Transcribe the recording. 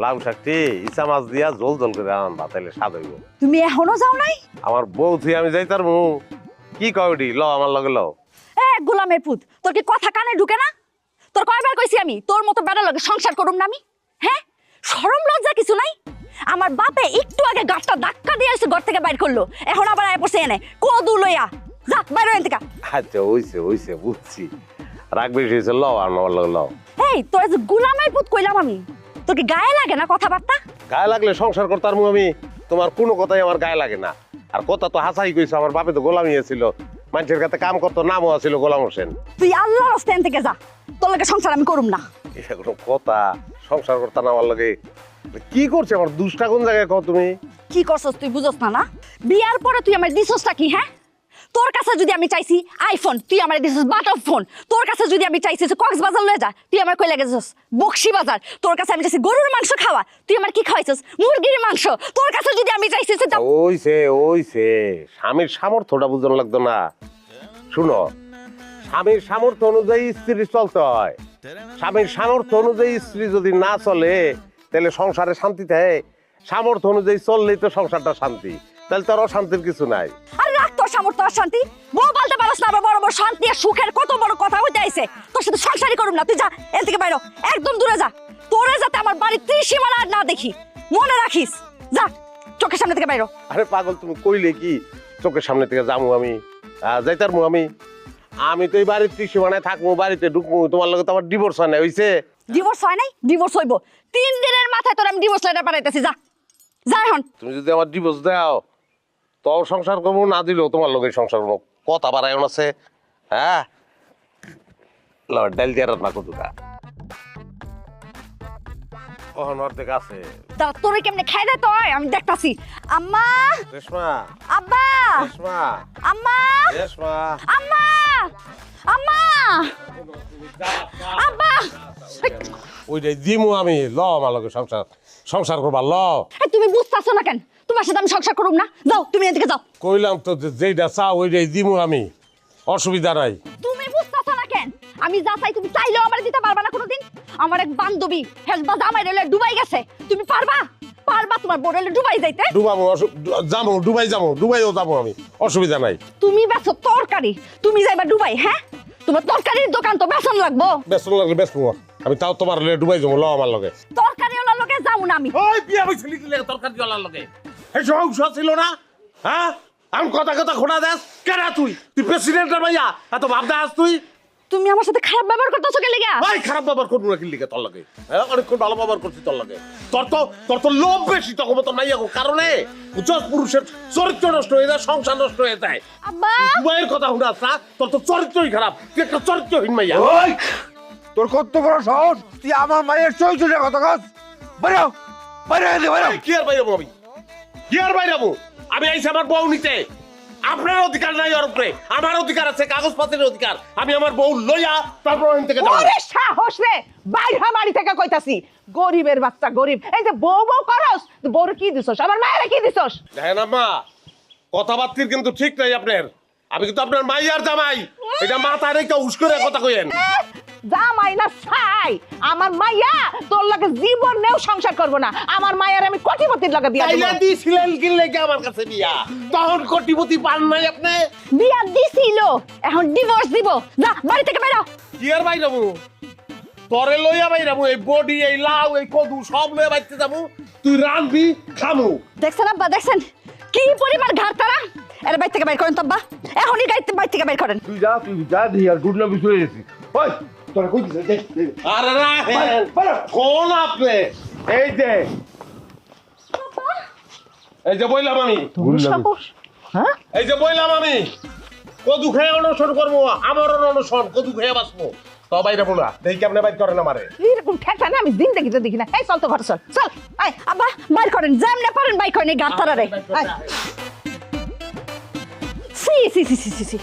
লাউ শাকটি ইসা মাছ দিয়া জল জল করে আনবা তাইলে স্বাদ হইব। তুমি এখনো যাও নাই? আমার বউ তুই আমি যাইতার মু কি কয়ডি ল আমার লগে ল। এ গোলামের পুত, তোর কি কথা কানে ঢুকে না? তোর কয়বার কইছি আমি তোর মতো বেড়া লগে সংসার করুম না আমি? হ্যাঁ, শরম লজ্জা কিছু নাই? আমার বাপে একটু আগে গাছটা ধাক্কা দিয়ে এসে ঘর থেকে বাইর করলো, এখন আবার আয় পড়ছে এনে কদু লইয়া। যা বাইরে এন থেকে। আচ্ছা হইছে বুঝছি, রাগ বেশি হয়েছে ল আমার লগে ল। এই তোর যে গোলামের পুত কইলাম আমি, তোর কি গায়ে লাগে না কথাবার্তা? গায়ে লাগলে সংসার করতার মু আমি, তোমার কোনো কথাই আমার গায়ে লাগে না। আর কথা তো হাসাই কইছো, আমার বাপে তো গোলামি ছিল, মানুষের কাছে কাম করতো, নামও আছিল গোলাম হোসেন। তুই আল্লাহর রাস্তায় থেকে যা, তোর লগে সংসার আমি করুম না। এটা কোনো কথা? সংসার করতাম আমার লগে? কি করছে আমার দুষ্টা কোন জায়গায় কও তুমি? কি করছস তুই বুঝছ না? না বিয়ার পরে তুই আমার দিছসটা কি? হ্যাঁ, তোর কাছে যদি আমি চাইছি আইফোন, তুই আমার দিছস বাটন ফোন। তোর কাছে যদি আমি চাইছি কক্সবাজার লয়ে যা, তুই আমার কই লাগেছস বকশি বাজার। তোর কাছে আমি চাইছি গরুর মাংস খাওয়া, তুই আমার কি খাওয়াইছস মুরগির মাংস। তোর কাছে যদি আমি চাইছি ওইছে স্বামীর সামর্থ্যটা বুঝানো লাগতো না। শুনো, স্বামীর সামর্থ্য অনুযায়ী স্ত্রী চলতে হয়। স্বামীর সামর্থ্য অনুযায়ী স্ত্রী যদি না চলে তাহলে সংসারে শান্তি থাকে। সামর্থ্য অনুযায়ী চললেই তো সংসারটা শান্তি, তাহলে তোর অশান্তির কিছু নাই। আর রাখ তোর সামর্থ্য আর শান্তি, বউ বলতে পারস না আবার বড় বড় শান্তি আর সুখের কত বড় কথা হইতে আইছে। তোর সাথে সংসারই করুম না, তুই যা এর থেকে বাইরে, একদম দূরে যা। তোরে যাতে আমার বাড়ির ত্রিসীমানা আর না দেখি, মনে রাখিস। যা চোখের সামনে থেকে বাইরে। আরে পাগল, তুমি কইলে কি চোখের সামনে থেকে যাবো আমি? যাইতার মু আমি তো এই বাড়ির ত্রিসীমানায় থাকবো, বাড়িতে ঢুকবো। তোমার লগে তো আমার ডিভোর্স হয় না, হইছে? ডিভোর্স হয় নাই? ডিভোর্স হইব 3 দিনের মাথায়। তোর আমি ডিভোর্স লেটার পাঠাইতেছি, যা যা এখন। তুমি যদি আমার ডিভোর্স দাও তো সংসার করবো, না দিলেও তোমার লগে সংসার করবো। কথা বাড়ায় আছে। হ্যাঁ, ডাল দিয়ে রান্না কতটা অর্ধেক আছে। তা তোরে কেমনে খাই দে তোর, আমি দেখতাছি। আম্মা, রেশমা, আব্বা, রেশমা, আম্মা, রেশমা, আম্মা, আম্মা, আব্বা। ওইটাই দিমু আমি। ল আমার লগে সংসার করবা ল। এই তুমি বুঝতাছ না কেন? তোমার সাথে আমি সংসার করুম না? যাও তুমি এদিকে যাও। কইলাম তো যেইটা চাও ওইটাই দিমু আমি, অসুবিধা নাই। তুমি বুঝতাছ না কেন? আমি যা চাই তুমি চাইলেও আমার দিতে পারবা না কোনোদিন। আমার এক বান্ধবী হেলবা জামাই রেলে ডুবাই গেছে, তুমি পারবা তোমার বড় রেলে ডুবাই যাইতে? ডুবাবো, যাবো ডুবাইও যাবো আমি, অসুবিধা নাই। তুমি বেচো তরকারি, তুমি যাইবা ডুবাই? হ্যাঁ, তোমার তরকারির দোকান তো বেচন লাগবো। বেসন লাগলে বেসবো আমি, তাও তোমার ডুবাই যাবো। ল আমার লগে। তরকারি ওলার লগে যাবো না আমি। ওই বিয়া হইছিলি কি লাগে তরকারি ওলার লগে? এই সংসার ছিল না? হ্যাঁ, আমি কথা খোনা দেস কেন? তুই প্রেসিডেন্টের ভাইয়া, এত ভাবদা আস তুই? তুমি আমার সাথে খারাপ ব্যবহার করতেছো কে লিগা? ভাই খারাপ ব্যবহার করবো না কি লিগে তোর লাগে? হ্যাঁ, অনেকক্ষণ ভালো ব্যবহার করছি তোর লাগে। তোর তো লোভ বেশি, তখন তো নাই কারণে পুরুষের চরিত্র নষ্ট হয়ে যায়, সংসার নষ্ট হয়ে যায়। আব্বা, মায়ের কথা শুনাস না? তোর তো চরিত্রই খারাপ, তুই একটা চরিত্রহীন মাইয়া। ওই তোর কত বড় সাহস, তুই আমার মায়ের চরিত্রের কথা কস? বাইরে বাইরে। কি আর বাইরে আমি? কি আর বাইরে আমি আইছি আমার বউ নিতে। আপনার অধিকার নাই ওর উপরে, আমার অধিকার আছে, কাগজপত্রের অধিকার। আমি আমার বউ লইয়া তারপর ওখান থেকে যাবো। ওরে সাহস রে, বাইরে বাড়ি থেকে কইতাছি। গরিবের বাচ্চা গরিব, এই যে বউ করস, বউর কি দিছস? আমার মায়ের কি দিছস? দেখেন আম্মা, কথাবার্তির কিন্তু ঠিক নাই আপনার। আমি কিন্তু আপনার মাইয়ার জামাই, এটা মাথায় রেখে হুশ করে কথা কইেন। জামাই না ছাই, আমার মাইয়া তোর লগে জীবনেও সংসার করব না। আমার মায়ের আমি কোটিপতির লগে বিয়া দেব। বিয়া দিছিলেন কি লাগে আমার কাছে বিয়া? তখন কোটিপতি পান নাই আপনি? বিয়া দিছিল, এখন ডিভোর্স দিব। যা বাড়ি থেকে বেরো। কি আর বাইরামু? তরে লইয়া বাইরামু, এই বডি, এই লাউ, এই কদু সব লইয়া বাইতে যাবো। তুই রাঁধবি, খামু। দেখছেন আব্বা, দেখছেন কি পরিমাণ ঘাট তারা? এর বাইর থেকে বাইর করেন তো আব্বা, এখনই বাইর থেকে বাইর করেন। তুই যা দিয়ে আর গুড না বিছুয়ে গেছি। ওই তোরা কই দিছিস? দেখ আরে রাহেন, কোন আপনি? এই যে বইলাম আমি, হ্যাঁ, এই যে বইলাম আমি কদু খেয়ে অনশন করবো। আমার অনশন কদু খেয়ে বাঁচবো। তো বাইরে বলা দেখি কেমনে বাইর করেন আমারে। এরকম ঠেকা না আমি জিন্দেগিতে দেখি না। এই চল তো ঘর চল চল। আয় আব্বা, বাইর করেন, যেমনে পারেন বাইর করেন এই ঘাট তারা রে। সি সি সি সি সি